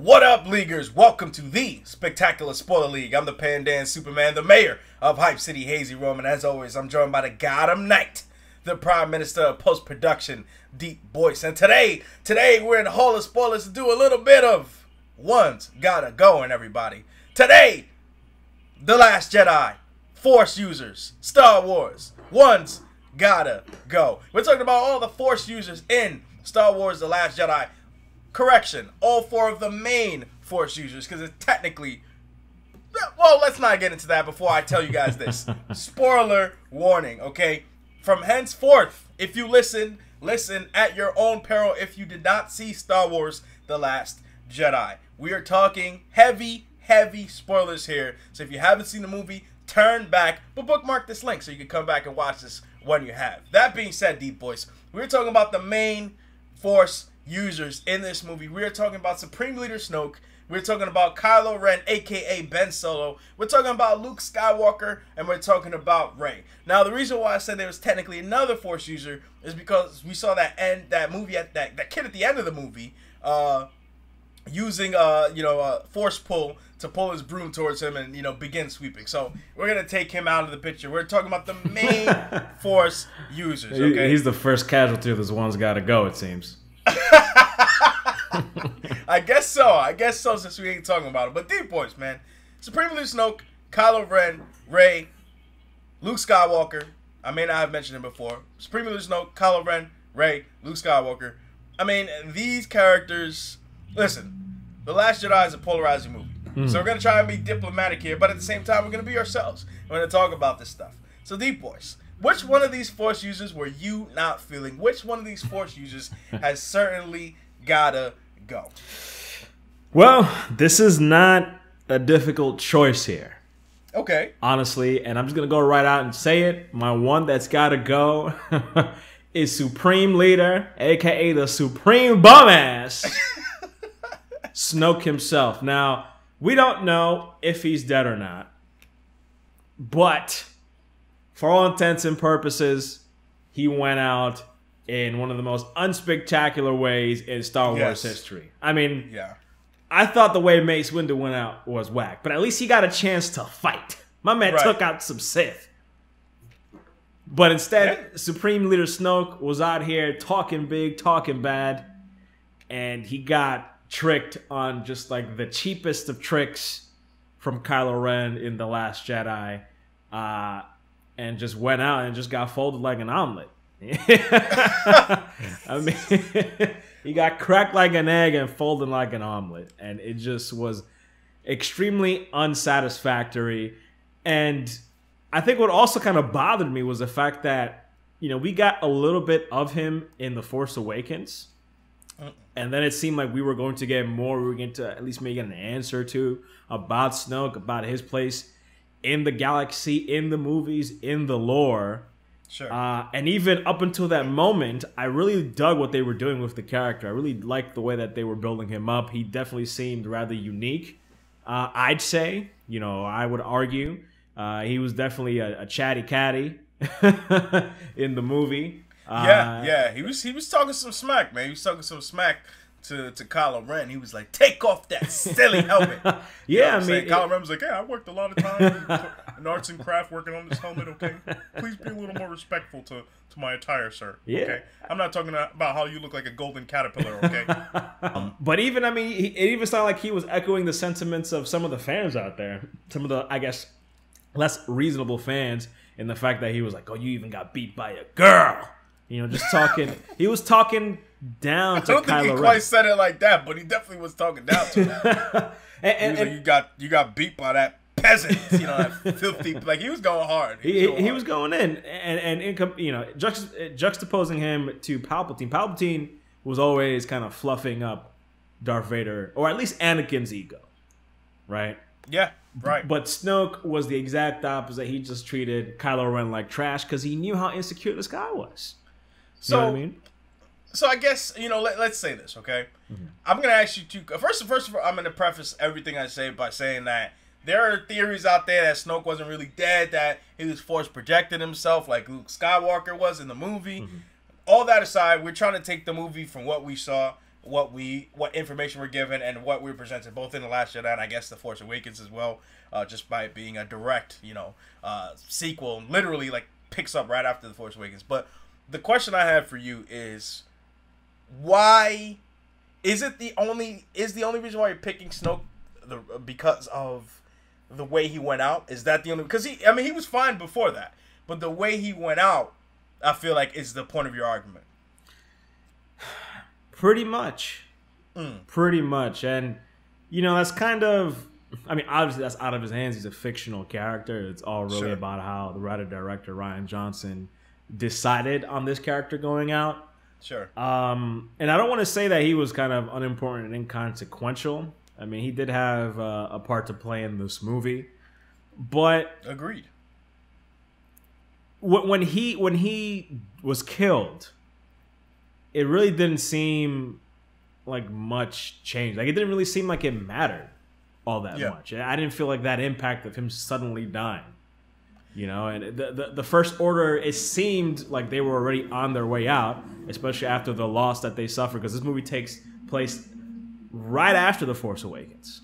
What up, Leaguers? Welcome to the Spectacular Spoiler League. I'm the Pandan Superman, the mayor of Hype City, Hazyrome, and as always, I'm joined by the Gotham Knight, the Prime Minister of Post-Production, Deepboyce. And today we're in the Hall of Spoilers to do a little bit of One's Gotta Go, and everybody. Today, The Last Jedi, Force users, Star Wars, One's Gotta Go. We're talking about all the Force users in Star Wars The Last Jedi. Correction, all four of the main Force users, because it's technically... Well, let's not get into that before I tell you guys this. Spoiler warning, okay? From henceforth, if you listen at your own peril if you did not see Star Wars The Last Jedi. We are talking heavy spoilers here. So if you haven't seen the movie, turn back, but bookmark this link so you can come back and watch this when you have. That being said, Deepboyce, we're talking about the main Force users in this movie. We're talking about Supreme Leader Snoke. We're talking about Kylo Ren, aka Ben Solo. We're talking about Luke Skywalker, and we're talking about Rey. Now, the reason why I said there was technically another Force user is because we saw that kid at the end of the movie, using Force pull to pull his broom towards him and begin sweeping. So we're gonna take him out of the picture. We're talking about the main Force users. Okay, he's the first casualty of this One's Gotta Go, it seems. I guess so, since we ain't talking about it. But Deepboyce, man. Supreme Leader Snoke, Kylo Ren, Rey, Luke Skywalker. I may not have mentioned him before. Supreme Leader Snoke, Kylo Ren, Rey, Luke Skywalker. I mean, these characters... Listen, The Last Jedi is a polarizing movie. So we're going to try and be diplomatic here, but at the same time, we're going to be ourselves. We're going to talk about this stuff. So Deepboyce, which one of these Force users were you not feeling? Which one of these Force users has certainly gotta go? Well, this is not a difficult choice here. Okay. Honestly, and I'm just going to go right out and say it. My one that's gotta go is Supreme Leader, a.k.a. the Supreme Bum-Ass, Snoke himself. Now, we don't know if he's dead or not, but... for all intents and purposes, he went out in one of the most unspectacular ways in Star Wars history. I mean, I thought the way Mace Windu went out was whack, but at least he got a chance to fight. My man took out some Sith. But instead, Supreme Leader Snoke was out here talking big, talking bad, and he got tricked on just like the cheapest of tricks from Kylo Ren in The Last Jedi. And just went out and just got folded like an omelet. I mean, he got cracked like an egg and folded like an omelet. And it just was extremely unsatisfactory. And I think what also kind of bothered me was the fact that, we got a little bit of him in The Force Awakens. And then it seemed like we were going to get more. We were going to at least make an answer to about Snoke, about his place in the galaxy, in the movies, in the lore. Sure. And even up until that moment, I really dug what they were doing with the character. I really liked the way that they were building him up. He definitely seemed rather unique. I'd say, I would argue, he was definitely a chatty catty in the movie. He was talking some smack, man. He was talking some smack to Kylo Ren. He was like, take off that silly helmet. I mean, Kylo Ren was like, I worked a lot of time in arts and craft working on this helmet, okay? Please be a little more respectful to my attire, sir. Okay? I'm not talking about how you look like a golden caterpillar, okay? But even, I mean, it even sounded like he was echoing the sentiments of some of the fans out there. Some of the, I guess, less reasonable fans, in the fact that he was like, oh, you even got beat by a girl. Just talking. He was talking down to Kylo Ren. I don't think he quite said it like that, but he definitely was talking down to him. And he was like, you got beat by that peasant, that filthy. Like, he was going hard. He was going in, and juxtaposing him to Palpatine. Palpatine was always kind of fluffing up Darth Vader, or at least Anakin's ego, right? Yeah, right. But Snoke was the exact opposite. He just treated Kylo Ren like trash because he knew how insecure this guy was. You know what I mean? So I guess, let's say this, okay? I'm going to ask you to... First of all, I'm going to preface everything I say by saying that there are theories out there that Snoke wasn't really dead, that he was force projecting himself like Luke Skywalker was in the movie. All that aside, we're trying to take the movie from what we saw what information we're given and what we're presented, both in The Last Jedi and I guess The Force Awakens as well, just by it being a direct, sequel, literally like picks up right after The Force Awakens. But the question I have for you is, why is the only reason why you're picking Snoke because of the way he went out? Is that the only, because he was fine before that, but the way he went out, I feel like is the point of your argument. Pretty much. Pretty much. And, that's kind of, obviously that's out of his hands. He's a fictional character. It's all really about how the writer-director Rian Johnson decided on this character going out. Sure. And I don't want to say that he was kind of unimportant and inconsequential. He did have a part to play in this movie. But... Agreed. When he was killed, it really didn't seem like much change. Like, it didn't really seem like it mattered all that much. I didn't feel like that impact of him suddenly dying. And the First Order, it seemed like they were already on their way out, especially after the loss that they suffered, because this movie takes place right after The Force Awakens.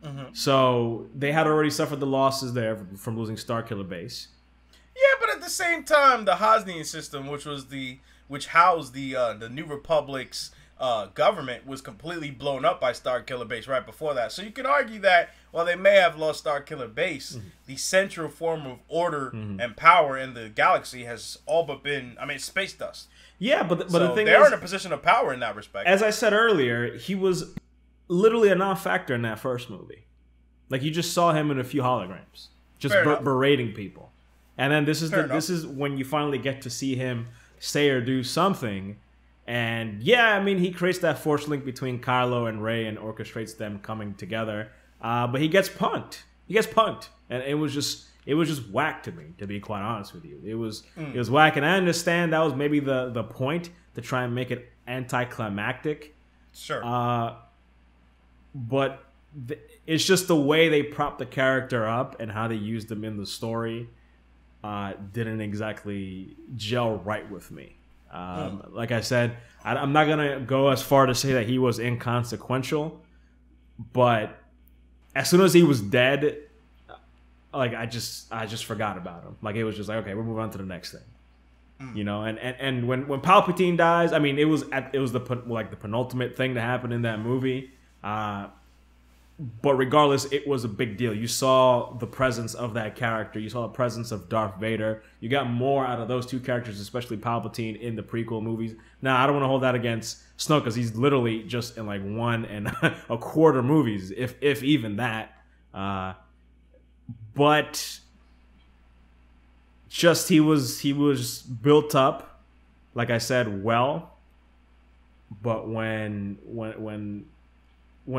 Mm-hmm. So they had already suffered the losses there from losing Starkiller Base. Yeah, but at the same time, the Hazyrome system, which housed the New Republic's government, was completely blown up by Starkiller Base right before that. So you could argue that while they may have lost Starkiller Base, the central form of order and power in the galaxy has all but been, space dust. Yeah, but the thing they are in a position of power in that respect. As I said earlier, he was literally a non-factor in that first movie. Like, you just saw him in a few holograms, just berating people. And then this is when you finally get to see him say or do something. And he creates that force link between Kylo and Rey and orchestrates them coming together. But he gets punked. And it was just whack to me, to be quite honest with you. It was whack, and I understand that was maybe the point, to try and make it anticlimactic. Sure. But it's just the way they propped the character up and how they used him in the story didn't exactly gel right with me. Like I said, I'm not gonna go as far to say that he was inconsequential, but as soon as he was dead, like I just forgot about him. Like, it was just like, okay, we're moving on to the next thing. And when Palpatine dies, it was the penultimate thing to happen in that movie. But regardless, it was a big deal. You saw the presence of that character. You saw the presence of Darth Vader. You got more out of those two characters, especially Palpatine, in the prequel movies. Now, I don't want to hold that against Snoke, because he's literally just in like 1 1/4 movies, if even that. But just he was built up, like I said, well. But when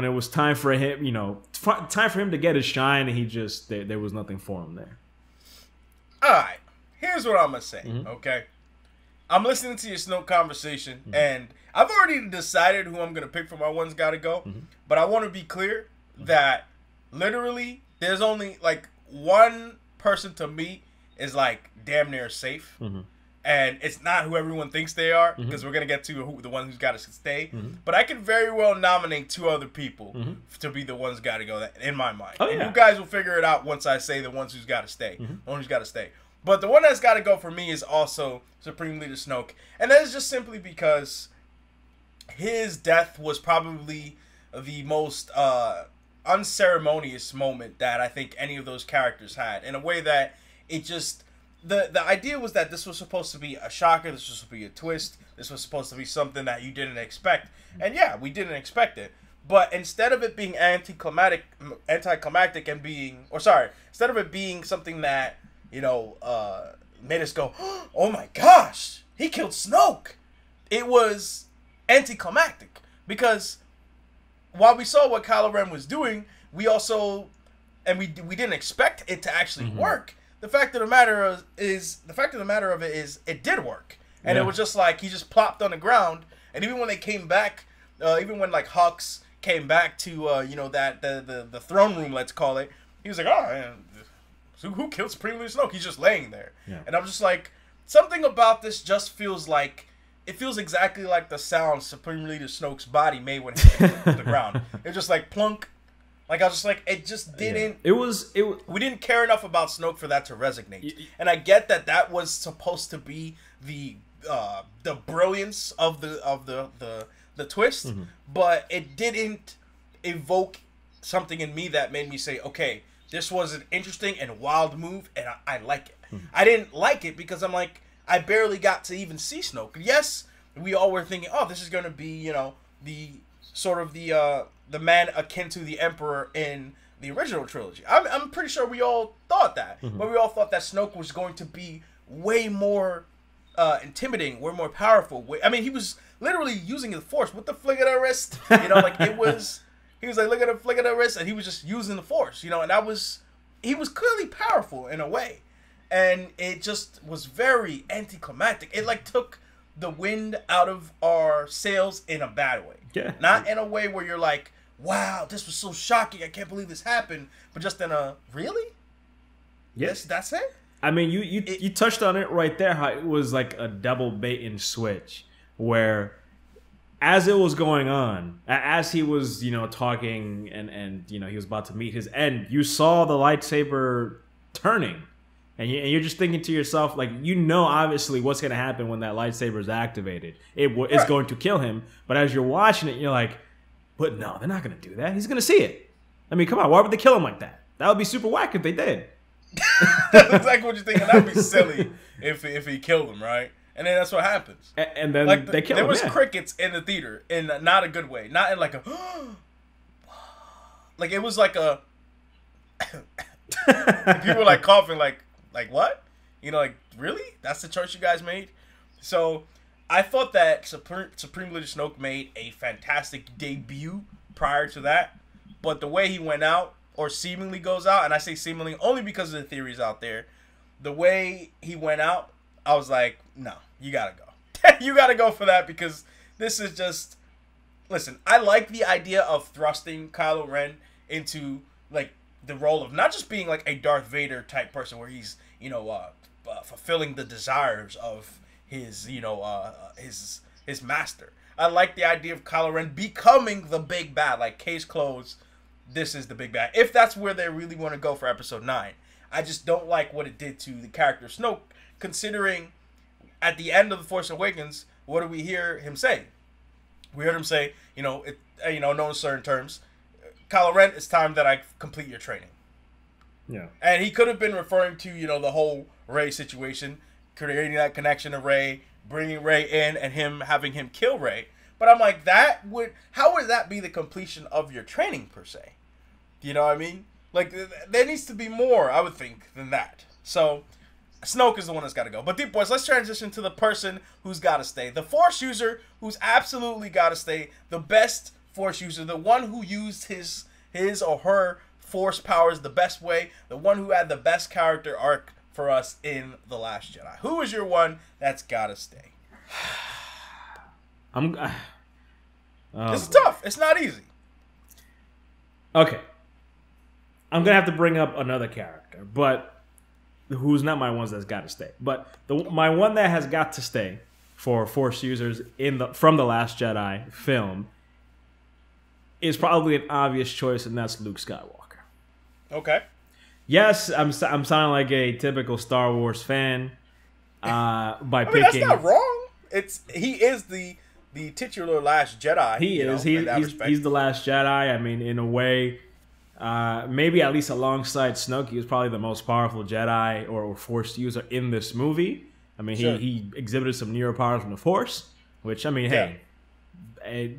it was time for him, time for him to get his shine, and there was nothing for him there. All right, here's what I'm gonna say. Okay, I'm listening to your Snoke conversation, and I've already decided who I'm gonna pick for my one's gotta go. But I want to be clear that literally there's only like one person to me is like damn near safe. And it's not who everyone thinks they are, because we're going to get to the one who's got to stay. But I can very well nominate 2 other people to be the ones got to go, in my mind. Oh, and you guys will figure it out once I say the ones who's got to stay. The one who's got to stay. But the one that's got to go for me is also Supreme Leader Snoke. And that is just simply because his death was probably the most unceremonious moment that I think any of those characters had. In a way that it just... The idea was that this was supposed to be a shocker. This was supposed to be a twist. This was supposed to be something that you didn't expect. And yeah, we didn't expect it. But instead of it being anticlimactic and being... instead of it being something that, made us go, oh my gosh, he killed Snoke. It was anticlimactic. Because while we saw what Kylo Ren was doing, we also... And we didn't expect it to actually work. The fact of the matter of it is it did work. And it was just like he just plopped on the ground. And even when they came back, even when like Hux came back to the throne room, let's call it, he was like, oh man, so who killed Supreme Leader Snoke? He's just laying there. And I'm just like, something about this just feels like it feels exactly like the sound Supreme Leader Snoke's body made when he hit the ground. It was just like plunk. Like I was just like, it just didn't. Yeah. It was. We didn't care enough about Snoke for that to resonate. And I get that that was supposed to be the brilliance of the twist, but it didn't evoke something in me that made me say, okay, this was an interesting and wild move, and I like it. I didn't like it because I'm like, I barely got to even see Snoke. Yes, we all were thinking, oh, this is going to be, you know, the sort of the man akin to the Emperor in the original trilogy. I'm pretty sure we all thought that. But we all thought that Snoke was going to be way more intimidating, way more powerful. I mean, he was literally using the Force with the flick of the wrist. You know, like it was, he was like, look at the flick of the wrist, and he was just using the Force, you know, and that was, he was clearly powerful in a way. And it just was very anticlimactic. It like took the wind out of our sails in a bad way. Yeah. Not in a way where you're like, wow, this was so shocking, I can't believe this happened. But just in a, really? Yes, that's it? I mean, you touched on it right there, how it was like a double bait and switch, where as it was going on, as he was, you know, talking and you know, he was about to meet his end, you saw the lightsaber turning. And you're just thinking to yourself, like, you know, obviously what's going to happen when that lightsaber is activated. It's going to kill him. But as you're watching it, you're like, but no, they're not going to do that. He's going to see it. I mean, come on. Why would they kill him like that? That would be super whack if they did. That's exactly what you're thinking. That would be silly if he killed him, right? And then that's what happens. And then like they kill him. There was crickets in the theater in not a good way. Not in like a... like, it was like a... people were like coughing like what? You know, like, really? That's the choice you guys made? So, I thought that Supreme Leader Snoke made a fantastic debut prior to that. But the way he went out, or seemingly goes out, and I say seemingly only because of the theories out there, the way he went out, I was like, no, you gotta go. You gotta go for that, because this is just... Listen, I like the idea of thrusting Kylo Ren into, like, the role of not just being like a Darth Vader type person where he's, you know, fulfilling the desires of his, you know, his master. I like the idea of Kylo Ren becoming the big bad, like case closed. This is the big bad. If that's where they really want to go for Episode 9, I just don't like what it did to the character of Snoke. Considering at the end of the Force Awakens, what do we hear him say? We heard him say, you know, known in certain terms, Kylo Ren, it's time that I complete your training. Yeah. And he could have been referring to, you know, the whole Rey situation, creating that connection to Rey, bringing Rey in, and having him kill Rey. But I'm like, how would that be the completion of your training, per se? You know what I mean? Like, there needs to be more, I would think, than that. So, Snoke is the one that's got to go. But Deepboyce, let's transition to the person who's got to stay. The Force user who's absolutely got to stay. The best Force user, the one who used his or her Force powers the best way, the one who had the best character arc for us in The Last Jedi. Who is your one that's gotta stay? This is tough. It's not easy. Okay. I'm gonna have to bring up another character, but who's not my ones that's gotta stay. But my one that has got to stay for Force users from the Last Jedi film is probably an obvious choice, and that's Luke Skywalker. Okay. Yes, I'm sounding like a typical Star Wars fan by picking. That's not wrong. He is the titular Last Jedi. He is. He's the Last Jedi. I mean, in a way, maybe at least alongside Snoke, he was probably the most powerful Jedi or Force user in this movie. I mean, sure. he exhibited some near powers from the Force, which, I mean, hey,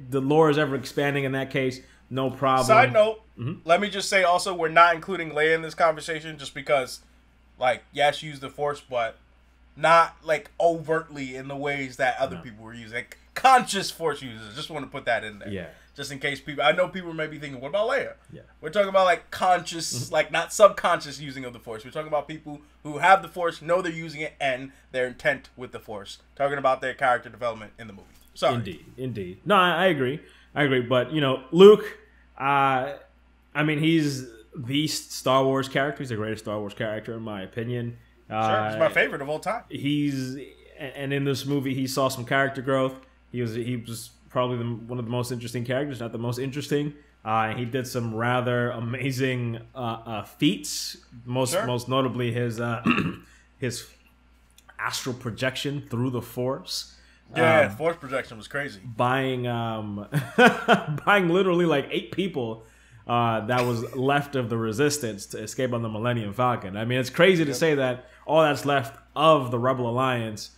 the lore is ever expanding in that case. No problem. Side note, let me just say also, we're not including Leia in this conversation just because, like, yes, use the Force, but not, like, overtly in the ways that other people were using. Like, conscious Force users. Just want to put that in there. Yeah. Just in case people... I know people may be thinking, what about Leia? Yeah. We're talking about, like, conscious, like, not subconscious using of the Force. We're talking about people who have the Force, know they're using it, and their intent with the Force. Talking about their character development in the movie. Sorry. Indeed. No, I agree. But, you know, Luke, I mean, he's the Star Wars character. He's the greatest Star Wars character, in my opinion. Sure, he's my favorite of all time. and in this movie, he saw some character growth. He was probably one of the most interesting characters, not the most interesting. He did some rather amazing feats. Most notably his his astral projection through the Force. Yeah, Force projection was crazy. Buying literally like 8 people that was left of the Resistance to escape on the Millennium Falcon. I mean, it's crazy to say that all that's left of the Rebel Alliance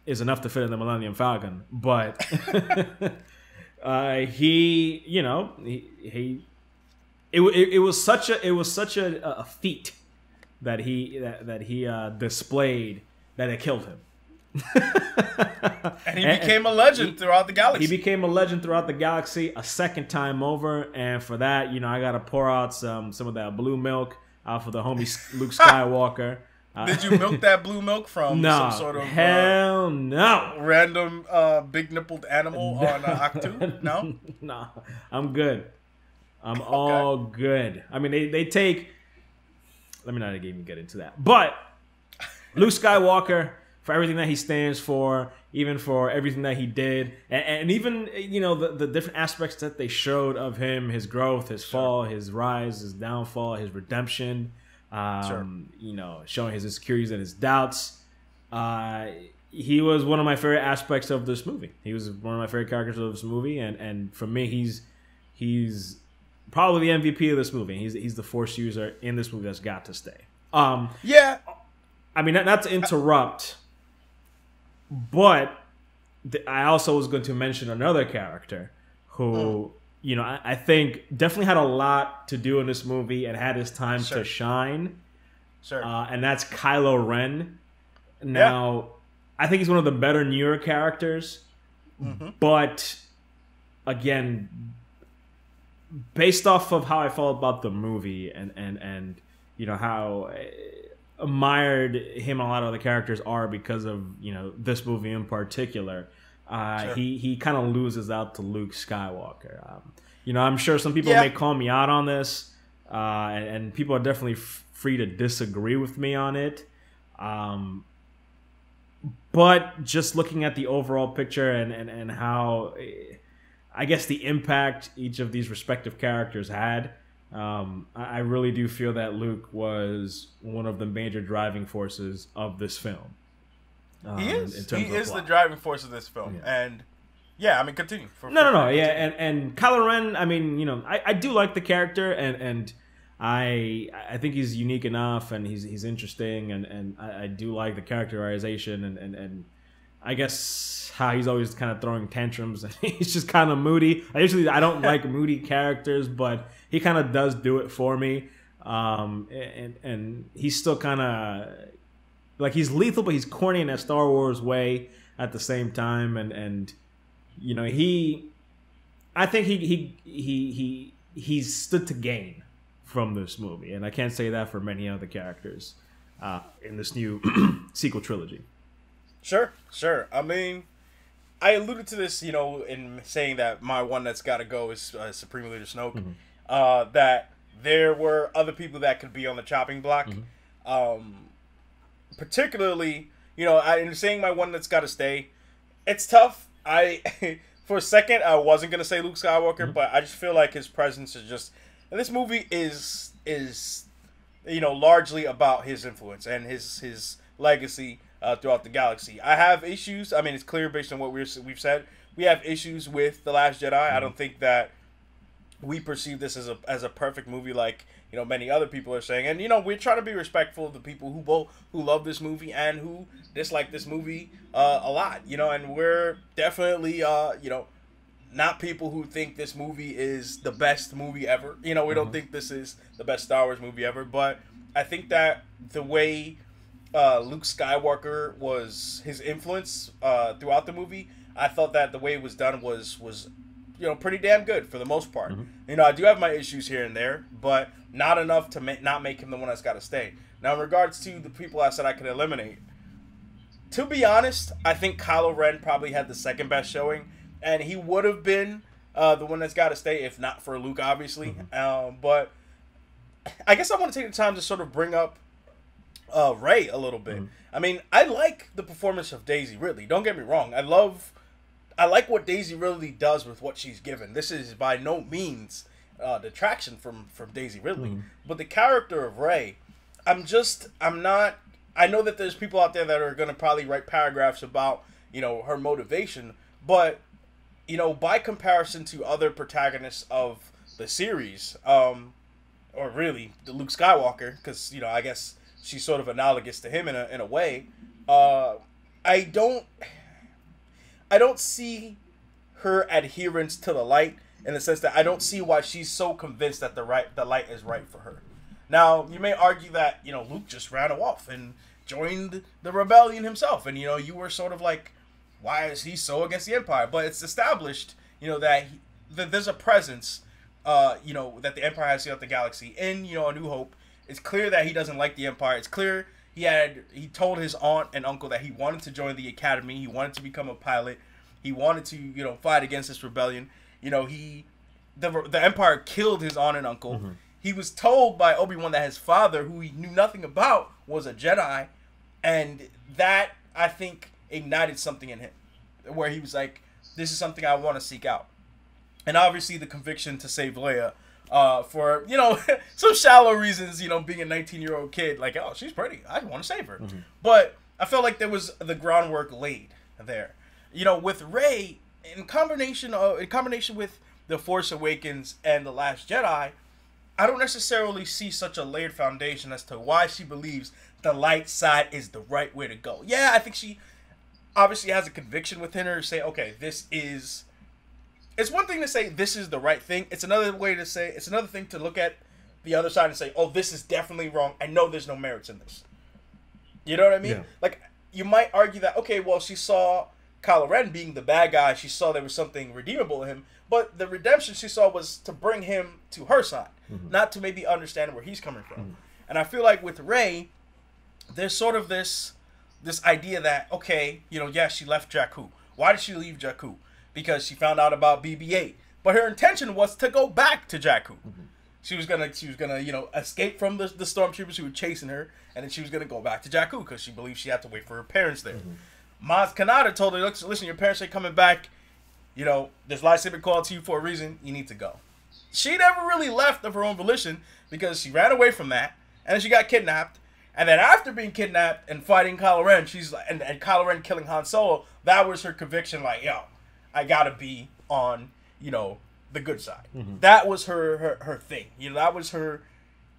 is enough to fit in the Millennium Falcon, but it was such a feat that he displayed that it killed him. And he became a legend throughout the galaxy. He became a legend throughout the galaxy a second time over, and for that, I gotta pour out some of that blue milk out for the homie Luke Skywalker. Did you milk that blue milk from some sort of hell no random big nippled animal on Octu? No, no, I'm good. I'm all good. I mean, they take. Let me not even get into that, but Luke Skywalker, for everything that he stands for, even for everything that he did, and even the different aspects that they showed of him, his growth, his fall, his rise, his downfall, his redemption, showing his insecurities and his doubts. He was one of my favorite aspects of this movie. He was one of my favorite characters of this movie, and for me, he's probably the MVP of this movie. He's the Force user in this movie that's got to stay. Yeah. I mean, not to interrupt, but I also was going to mention another character who, I think definitely had a lot to do in this movie and had his time to shine. Sure. And that's Kylo Ren. Now, I think he's one of the better, newer characters. Mm-hmm. But, again, based off of how I felt about the movie and how admired him and a lot of other characters are because of this movie in particular, he kind of loses out to Luke Skywalker. I'm sure some people may call me out on this, and people are definitely free to disagree with me on it. But just looking at the overall picture and how, I guess, the impact each of these respective characters had, I really do feel that Luke was one of the major driving forces of this film. He is the driving force of this film. And I mean, continue. And Kylo Ren, I mean, I do like the character, and I think he's unique enough, and he's interesting, and I do like the characterization, and I guess how he's always kind of throwing tantrums, and he's just kind of moody. I don't like moody characters, but he kind of does do it for me. And he's still kind of like, he's lethal, but he's corny in that Star Wars way at the same time. And I think he's stood to gain from this movie, and I can't say that for many other characters in this new sequel trilogy. Sure. I mean, I alluded to this, in saying that my one that's got to go is Supreme Leader Snoke. Mm-hmm. That there were other people that could be on the chopping block. Mm-hmm. Particularly, in saying my one that's got to stay, it's tough. For a second, I wasn't going to say Luke Skywalker, mm-hmm. but I just feel like his presence is just... And this movie is largely about his influence and his legacy throughout the galaxy. I have issues. I mean, it's clear based on what we've said. We have issues with The Last Jedi. Mm-hmm. I don't think that we perceive this as a perfect movie like many other people are saying. And we're trying to be respectful of the people who love this movie and who dislike this movie a lot. And we're definitely not people who think this movie is the best movie ever. We don't think this is the best Star Wars movie ever. But I think that the way Luke Skywalker was, his influence throughout the movie, I thought that the way it was done was pretty damn good for the most part. Mm-hmm. I do have my issues here and there, but not enough to not make him the one that's got to stay. Now, in regards to the people I said I could eliminate, to be honest, I think Kylo Ren probably had the second best showing, and he would have been the one that's got to stay if not for Luke, obviously. Mm-hmm. But I guess I want to take the time to sort of bring up Rey a little bit. I mean, I like the performance of Daisy Ridley. Don't get me wrong. I like what Daisy Ridley does with what she's given. This is by no means detraction from Daisy Ridley, but the character of Rey, I'm not. I know that there's people out there that are going to probably write paragraphs about, you know, her motivation, but, you know, by comparison to other protagonists of the series, or really the Luke Skywalker, because, you know, I guess she's sort of analogous to him in a way. I don't see her adherence to the light, in the sense that I don't see why she's so convinced that the light is right for her. Now, you may argue that, you know, Luke just ran off and joined the rebellion himself, and, you know, you were sort of like, why is he so against the Empire? But it's established, you know, that there's a presence, you know, that the Empire has throughout the galaxy. In, you know, A New Hope, it's clear that he doesn't like the Empire. It's clear he told his aunt and uncle that he wanted to join the academy. He wanted to become a pilot. He wanted to, you know, fight against this rebellion. You know, the Empire killed his aunt and uncle. He was told by Obi-Wan that his father, who he knew nothing about, was a Jedi. And that, I think, ignited something in him, where he was like, this is something I want to seek out. And obviously the conviction to save Leia, for, you know, some shallow reasons, you know, being a 19-year-old kid, like, oh, she's pretty, I want to save her. But I felt like there was the groundwork laid there. You know, with Rey, in combination with The Force Awakens and The Last Jedi, I don't necessarily see such a layered foundation as to why she believes the light side is the right way to go. Yeah, I think she obviously has a conviction within her to say, okay, this is... It's one thing to say this is the right thing. It's another thing to look at the other side and say, oh, this is definitely wrong. I know there's no merits in this. You know what I mean? Yeah. Like, you might argue that, okay, well, she saw Kylo Ren being the bad guy. She saw there was something redeemable in him. But the redemption she saw was to bring him to her side, not to maybe understand where he's coming from. And I feel like with Rey, there's sort of this idea that, okay, you know, yeah, she left Jakku. Why did she leave Jakku? Because she found out about BB-8. But her intention was to go back to Jakku. She was gonna, you know, escape from the stormtroopers who were chasing her, and then she was gonna go back to Jakku because she believed she had to wait for her parents there. Maz Kanata told her, listen, your parents ain't coming back. You know, there's lightsaber called to you for a reason. You need to go. She never really left of her own volition because she ran away from that, and then she got kidnapped. And then after being kidnapped and fighting Kylo Ren, she's and Kylo Ren killing Han Solo, that was her conviction. Like, yo, I gotta be on, you know, the good side. That was her thing. You know, that was her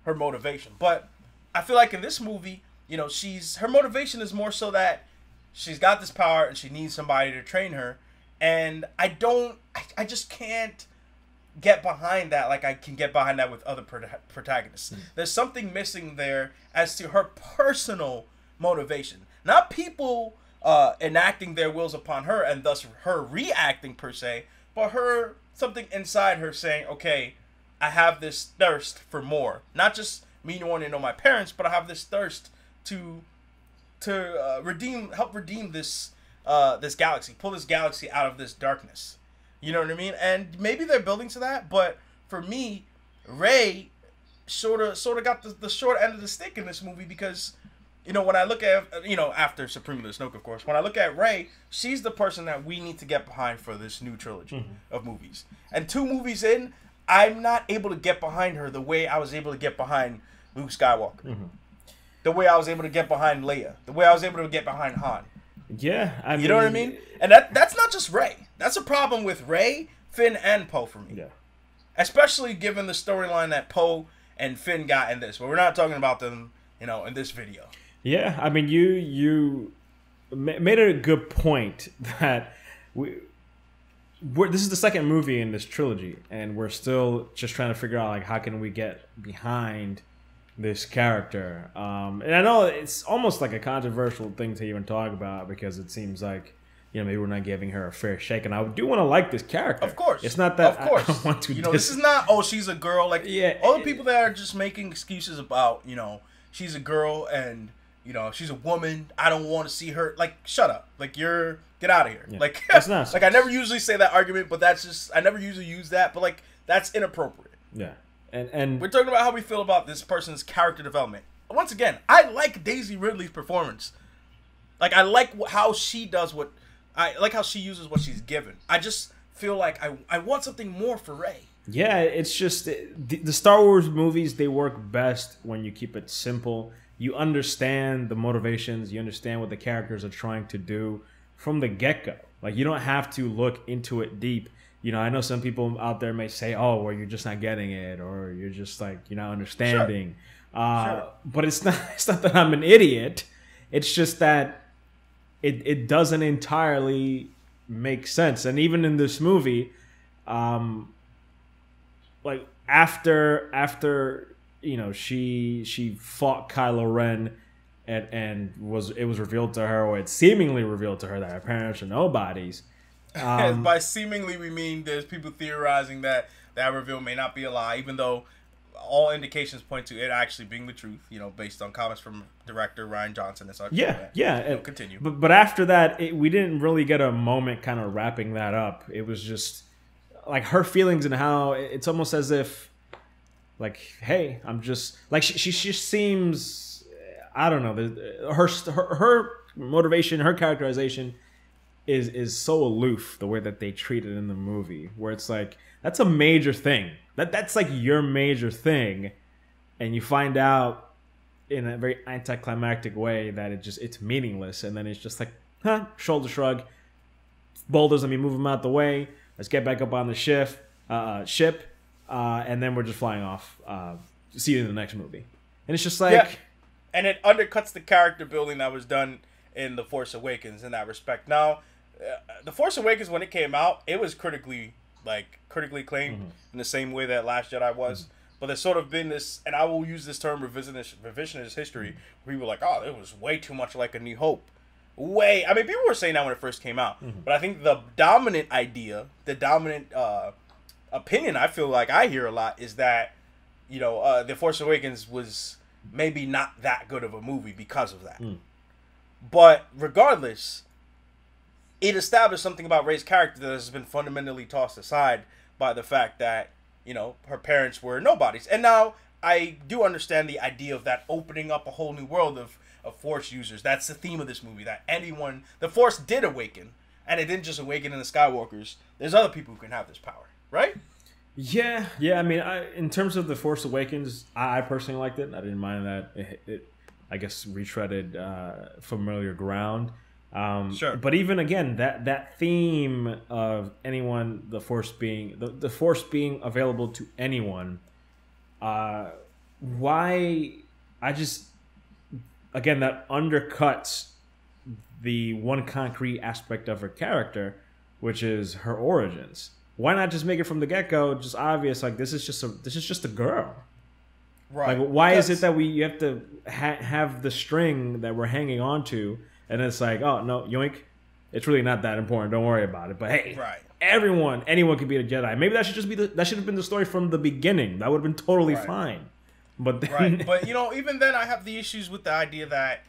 motivation. But I feel like in this movie, you know, her motivation is more so that she's got this power and she needs somebody to train her. And I just can't get behind that like I can get behind that with other protagonists. There's something missing there as to her personal motivation. Not people enacting their wills upon her and thus her reacting per se, but something inside her saying, okay, I have this thirst for more. Not just me wanting to know my parents, but I have this thirst to help redeem this galaxy, pull this galaxy out of this darkness. You know what I mean? And maybe they're building to that, but for me, Rey sort of got the short end of the stick in this movie because, you know, when I look at, you know, after Supreme Leader Snoke, of course, when I look at Rey, she's the person that we need to get behind for this new trilogy of movies. And 2 movies in, I'm not able to get behind her the way I was able to get behind Luke Skywalker. The way I was able to get behind Leia. The way I was able to get behind Han. Yeah, I mean, you know what I mean? And that's not just Rey. That's a problem with Rey, Finn, and Poe for me. Yeah. Especially given the storyline that Poe and Finn got in this. But we're not talking about them, you know, in this video. Yeah, I mean, you made a good point that this is the second movie in this trilogy, and we're still just trying to figure out like how can we get behind this character. And I know it's almost like a controversial thing to even talk about because it seems like, you know, maybe we're not giving her a fair shake. And I do want to like this character. Of course. It's not that of course. I want to, you know, this is not, oh, she's a girl. Like, yeah, all the people that are just making excuses about, you know, she's a girl and, you know, she's a woman. I don't want to see her. Like, shut up. Like, get out of here. Yeah. Like, that's not like, I never usually say that argument, but that's just, I never usually use that. But, like, that's inappropriate. Yeah. And we're talking about how we feel about this person's character development. once again, I like Daisy Ridley's performance. Like, I like how she does what... I like how she uses what she's given. I just feel like I want something more for Rey. Yeah, it's just... The Star Wars movies, they work best when you keep it simple. You understand the motivations. You understand what the characters are trying to do from the get-go. Like, you don't have to look into it deep. You know, I know some people out there may say, oh, well, you're just not getting it, or you're just, like, you're not understanding. Sure. But it's not that I'm an idiot. It's just that it doesn't entirely make sense. And even in this movie, like, after you know, she fought Kylo Ren, and it was revealed to her, or it seemingly revealed to her, that her parents are nobodies. By seemingly, we mean there's people theorizing that that reveal may not be a lie, even though all indications point to it actually being the truth, you know, based on comments from director Rian Johnson and such. Yeah. Continue. But after that, we didn't really get a moment kind of wrapping that up. It was just like her feelings and how it's almost as if, like, hey, I'm just like she seems, I don't know, her motivation, her characterization is so aloof, the way that they treat it in the movie, where it's like, that's a major thing. That's like your major thing, and you find out in a very anticlimactic way that it's meaningless, and then it's just like, shoulder shrug, boulders, let me move them out the way, let's get back up on the ship, and then we're just flying off. See you in the next movie. And it's just like... Yeah. And it undercuts the character building that was done in The Force Awakens in that respect. Now, The Force Awakens, when it came out, it was critically acclaimed in the same way that Last Jedi was. But there's sort of been this, and I will use this term, revisionist history, where people were like, oh, it was way too much like A New Hope. I mean, people were saying that when it first came out. But I think the dominant idea, the dominant opinion I feel like I hear a lot is that, you know, The Force Awakens was maybe not that good of a movie because of that. But regardless, it established something about Rey's character that has been fundamentally tossed aside by the fact that, you know, her parents were nobodies. And now I do understand the idea of that opening up a whole new world of Force users. That's the theme of this movie, that anyone, the Force did awaken, and it didn't just awaken in the Skywalkers. There's other people who can have this power, right? Yeah. I mean, in terms of The Force Awakens, I personally liked it. I didn't mind that. It I guess, retreaded familiar ground. Sure. But even again, that theme of anyone, the Force being available to anyone, why I just, again, that undercuts the one concrete aspect of her character, which is her origins. Why not just make it from the get-go just obvious, like, this is just a girl. Right. Like, why is it that you have to have the string that we're hanging on to, and it's like, oh, no, yoink, it's really not that important, don't worry about it. But hey, right. anyone could be a Jedi. Maybe that should have been the story from the beginning. That would have been totally fine. But then, right. But, you know, even then I have issues with the idea that,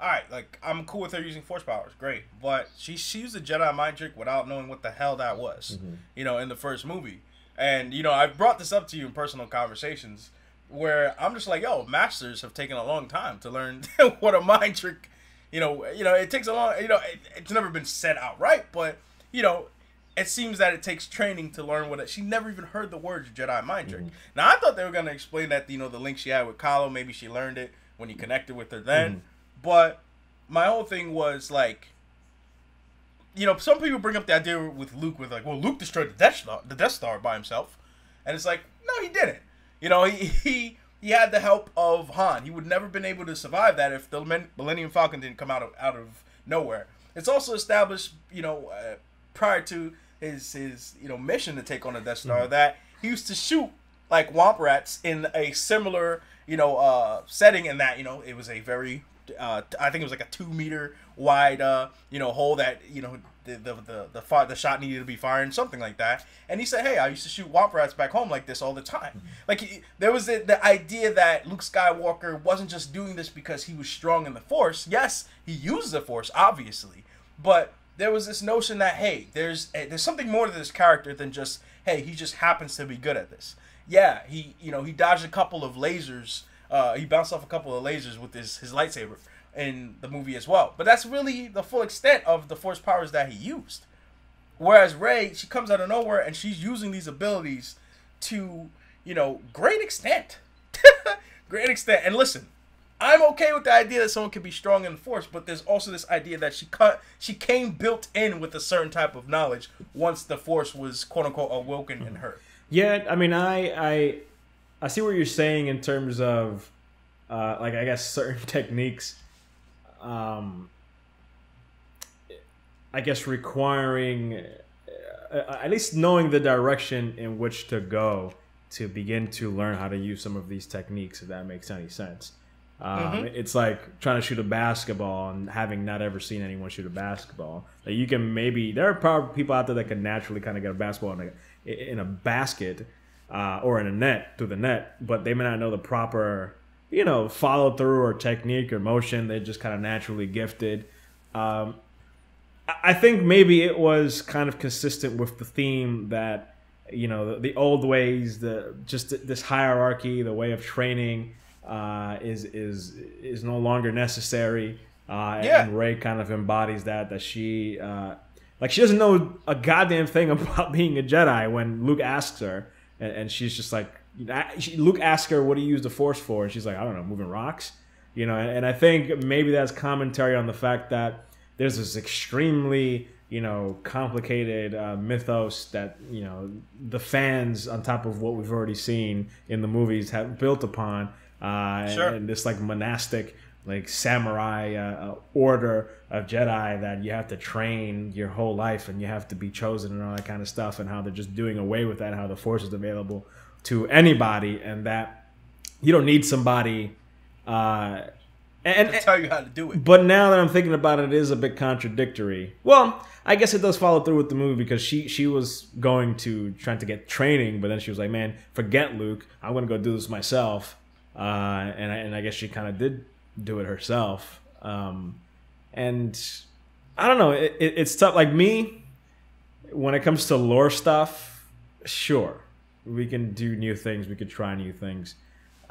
all right, like, I'm cool with her using Force powers, great. But she used a Jedi mind trick without knowing what the hell that was, you know, in the first movie. And, you know, I've brought this up to you in personal conversations where I'm just like, yo, masters have taken a long time to learn what a mind trick, you know, it takes a long, you know, it's never been said outright, but, you know, it seems that it takes training to learn she never even heard the words Jedi mind trick. Now, I thought they were going to explain that, you know, the link she had with Kylo, maybe she learned it when he connected with her then. But my whole thing was, like, you know, some people bring up the idea with Luke, with like, well, Luke destroyed the Death Star by himself, and it's like, no, he didn't. You know, he had the help of Han. He would never been able to survive that if the Millennium Falcon didn't come out of nowhere. It's also established, you know, prior to his you know, mission to take on the Death Star, that he used to shoot like womp rats in a similar, you know, setting, in that, you know, it was a very I think it was like a 2-meter wide, you know, hole that, you know, the shot needed to be firing, something like that. And he said, hey, I used to shoot womp rats back home like this all the time. Like, there was the idea that Luke Skywalker wasn't just doing this because he was strong in the Force. Yes, he used the Force, obviously, but there was this notion that, hey, there's something more to this character than just, hey, he just happens to be good at this. Yeah, he dodged a couple of lasers He bounced off a couple of lasers with his lightsaber in the movie as well. But that's really the full extent of the Force powers that he used. Whereas Rey, she comes out of nowhere and she's using these abilities to, you know, great extent. Great extent. And listen, I'm okay with the idea that someone can be strong in the Force, but there's also this idea that she came built in with a certain type of knowledge once the Force was quote unquote awoken in her. Yeah, I mean, I see what you're saying in terms of like, I guess certain techniques, I guess requiring at least knowing the direction in which to go to begin to learn how to use some of these techniques, if that makes any sense. It's like trying to shoot a basketball and having not ever seen anyone shoot a basketball. Like you can there are probably people out there that can naturally kind of get a basketball in a basket or in a net, through the net, but they may not know the proper, you know, follow through or technique or motion. They're just kind of naturally gifted. I think maybe it was kind of consistent with the theme that, you know, the old ways, this hierarchy, the way of training is no longer necessary. And Rey kind of embodies that she like she doesn't know a goddamn thing about being a Jedi when Luke asks her, and she's just like, Luke asks her, what do you use the Force for? And she's like, I don't know, moving rocks, you know. And I think maybe that's commentary on the fact that there's this extremely, you know, complicated mythos that, you know, the fans, on top of what we've already seen in the movies, have built upon. And this like monastic, like samurai order of Jedi that you have to train your whole life and you have to be chosen and all that kind of stuff, and how they're just doing away with that, how the Force is available to anybody, and that you don't need somebody and to tell you how to do it. But now that I'm thinking about it, it is a bit contradictory. Well, I guess it does follow through with the movie, because she was trying to get training, but then she was like, man, forget Luke, I'm gonna go do this myself. And I guess she kind of did do it herself. And I don't know, it's tough. Like me, when it comes to lore stuff, sure, we can do new things, we could try new things.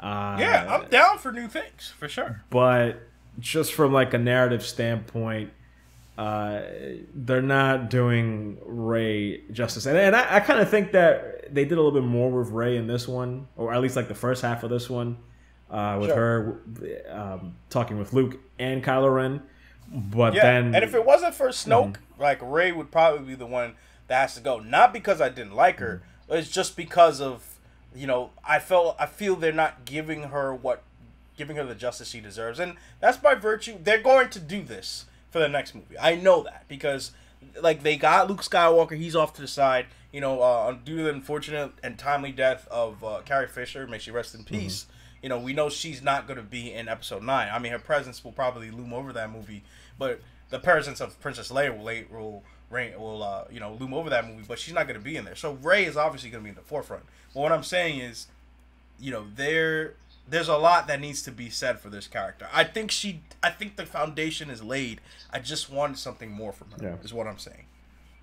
Yeah, I'm down for new things, for sure. But just from like a narrative standpoint, they're not doing Rey justice. And I kind of think that they did a little bit more with Rey in this one, or at least like the first half of this one, with her talking with Luke and Kylo Ren. But then, and if it wasn't for Snoke, like Rey would probably be the one that has to go. Not because I didn't like her, but it's just because of, you know, I feel they're not giving her the justice she deserves, and that's by virtue they're going to do this for the next movie. I know that because, like, they got Luke Skywalker, he's off to the side, you know, due to the unfortunate and timely death of Carrie Fisher, may she rest in peace. You know, we know she's not going to be in Episode 9. I mean, her presence will probably loom over that movie, but the presence of Princess Leia will loom over that movie, but she's not going to be in there. So Rey is obviously going to be in the forefront. But what I'm saying is, you know, there's a lot that needs to be said for this character. I think the foundation is laid. I just wanted something more from her, is what I'm saying.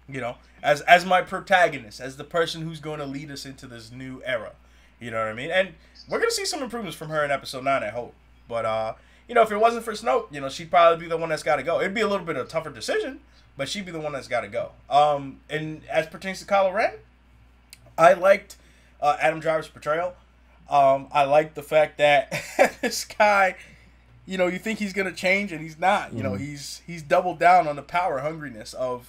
You know, as my protagonist, as the person who's going to lead us into this new era. You know what I mean? And we're going to see some improvements from her in Episode 9, I hope. But, you know, if it wasn't for Snoke, you know, she'd probably be the one that's got to go. It'd be a little bit of a tougher decision, but she'd be the one that's got to go. And as pertains to Kylo Ren, I liked Adam Driver's portrayal. I like the fact that this guy, you know, you think he's gonna change and he's not. You know, he's doubled down on the power hungriness of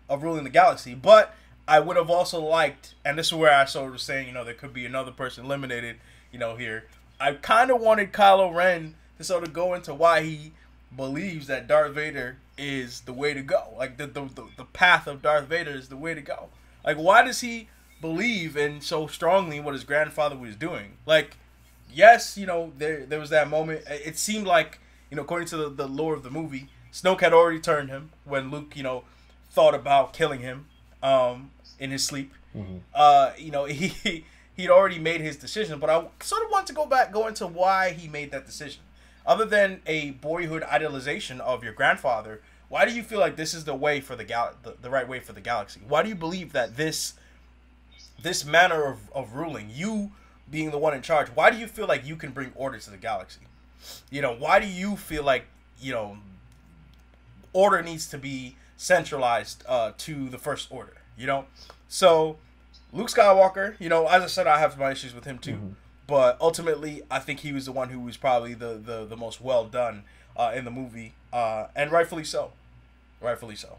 ruling the galaxy. But I would have also liked, and this is where I sort of was saying, you know, there could be another person eliminated, you know, here. I kind of wanted Kylo Ren to sort of go into why he believes that Darth Vader is the way to go. Like the path of Darth Vader is the way to go. Like, why does he believe in so strongly what his grandfather was doing? Like, yes, you know, there was that moment. It seemed like, you know, according to the lore of the movie, Snoke had already turned him when Luke, you know, thought about killing him in his sleep. You know, he'd already made his decision, but I sort of want to go into why he made that decision. Other than a boyhood idealization of your grandfather, why do you feel like this is the way for the right way for the galaxy? Why do you believe that this manner of ruling, you being the one in charge, why do you feel like you can bring order to the galaxy? You know, why do you feel like, you know, order needs to be centralized to the First Order, you know? So, Luke Skywalker, you know, as I said, I have my issues with him too. But ultimately, I think he was the one who was probably the most well done in the movie. And rightfully so. Rightfully so.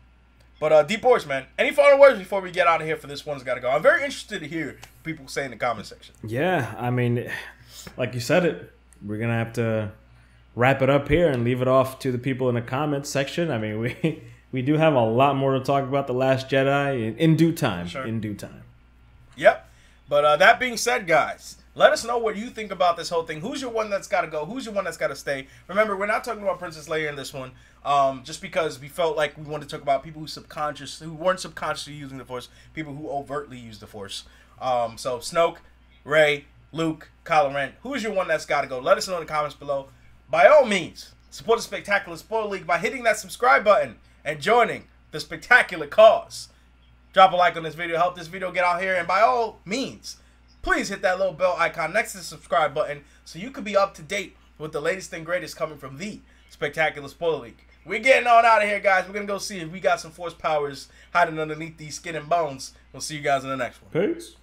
But Deepboyce, man, any final words before we get out of here for this one's got to go? I'm very interested to hear people say in the comment section. Yeah, I mean, like you said it, we're going to have to wrap it up here and leave it off to the people in the comments section. I mean, we do have a lot more to talk about The Last Jedi in due time. Sure. In due time. Yep. But that being said, guys, let us know what you think about this whole thing. Who's your one that's got to go? Who's your one that's got to stay? Remember, we're not talking about Princess Leia in this one, just because we felt like we wanted to talk about people who weren't subconsciously using the Force, people who overtly use the Force. So Snoke, Rey, Luke, Kylo Ren. Who is your one that's got to go? Let us know in the comments below. By all means, support the Spectacular Spoiler League by hitting that subscribe button and joining the spectacular cause. Drop a like on this video, help this video get out here, and by all means, please hit that little bell icon next to the subscribe button so you can be up to date with the latest and greatest coming from the Spectacular Spoiler League. We're getting on out of here, guys. We're going to go see if we got some Force powers hiding underneath these skin and bones. We'll see you guys in the next one. Peace.